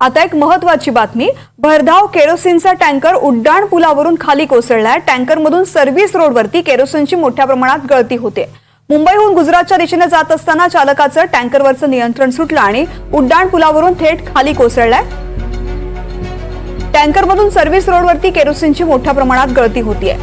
आता एक महत्त्वाची बातमी। भरधाव केरोसिनचा टँकर उड्डाण पुलावरून खाली कोसळलाय। टँकरमधून सर्व्हिस रोडवरती केरोसिनची मोठ्या प्रमाणात गळती होते। मुंबईहून गुजरातच्या दिशेने जात असताना चालकाचं टँकरवरचं नियंत्रण सुटलं आणि उड्डाण पुलावरून थेट खाली कोसळलाय। टँकरमधून सर्व्हिस रोडवरती केरोसिनची मोठ्या प्रमाणात गळती होतीये।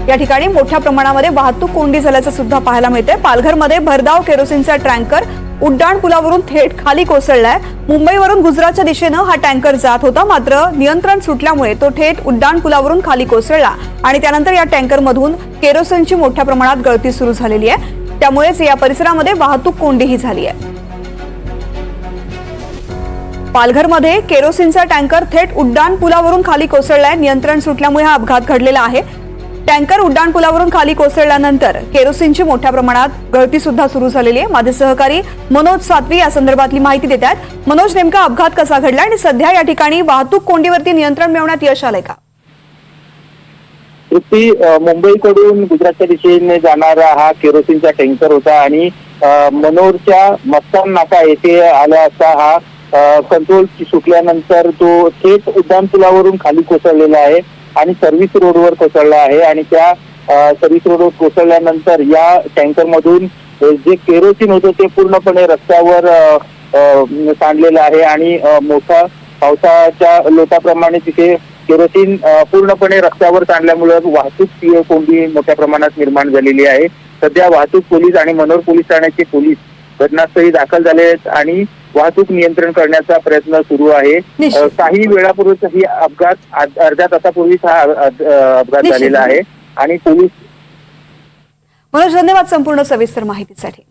या ठिकाणी मोठ्या प्रमाणामध्ये वाहतूक कोंडी झाल्याचं सुद्धा पाहायला मिळतंय। पालघरमध्ये भरधाव केरोसिनचा टँकर उड्डाण पुलावरून थेट खाली कोसळलाय। मुंबईवरून गुजरातच्या दिशेने हा टँकर जात होता, मात्र नियंत्रण सुटल्यामुळे तो थेट उड्डाण पुलावरून खाली कोसळला आणि त्यानंतर या टँकरमधून केरोसिनची मोठ्या प्रमाणात गळती सुरू झालेली आहे। त्यामुळेच या परिसरामध्ये वाहतूक कोंडीही झाली आहे। पालघरमध्ये केरोसिनचा टँकर थेट उड्डाण पुलावरून खाली कोसळलाय। नियंत्रण सुटल्यामुळे हा अपघात घडलेला आहे। टँकर उड्डाण पुलावरून खाली कोसळल्यानंतर केरोसिनची मोठ्या प्रमाणात गळती सुद्धा सुरू झालेली आहे। माझे सहकारी मनोज सातवी या संदर्भातली माहिती देत आहेत। मनोज, नेमका अपघात कसा घडला आणि सध्या या ठिकाणी वाहतूक कोंडीवरती नियंत्रण मिळवण्यात यश आलंय का? मुंबईकडून गुजरातच्या दिशेने जाणारा हा केरोसिनचा टँकर होता आणि मनोरच्या मस्तान नाका येथे आला असता हा कंट्रोल सुटल्यानंतर तो थेट उड्डाण पुलावरून खाली कोसळलेला आहे आणि सर्व्हिस रोडवर कोसळला आहे आणि त्या सर्व्हिस रोडवर कोसळल्यानंतर या टँकर मधून जे केरोसिन होतं ते पूर्णपणे रस्त्यावर सांडलेलं आहे आणि मोठा पावसाच्या लोटाप्रमाणे तिथे केरोसिन पूर्णपणे रस्त्यावर सांडल्यामुळे वाहतूक कोंडी मोठ्या प्रमाणात निर्माण झालेली आहे। सध्या वाहतूक पोलीस आणि मनोर पोलीस ठाण्याचे पोलीस घटनास्थळी दाखल झाले आहेत आणि वाहतूक नियंत्रण करण्याचा प्रयत्न सुरू आहे। काही वेळापूर्वीच ही अपघात अर्ध्या तासापूर्वीच हा अपघात झालेला आहे आणि पोलीस। मनोज, धन्यवाद संपूर्ण सविस्तर माहितीसाठी।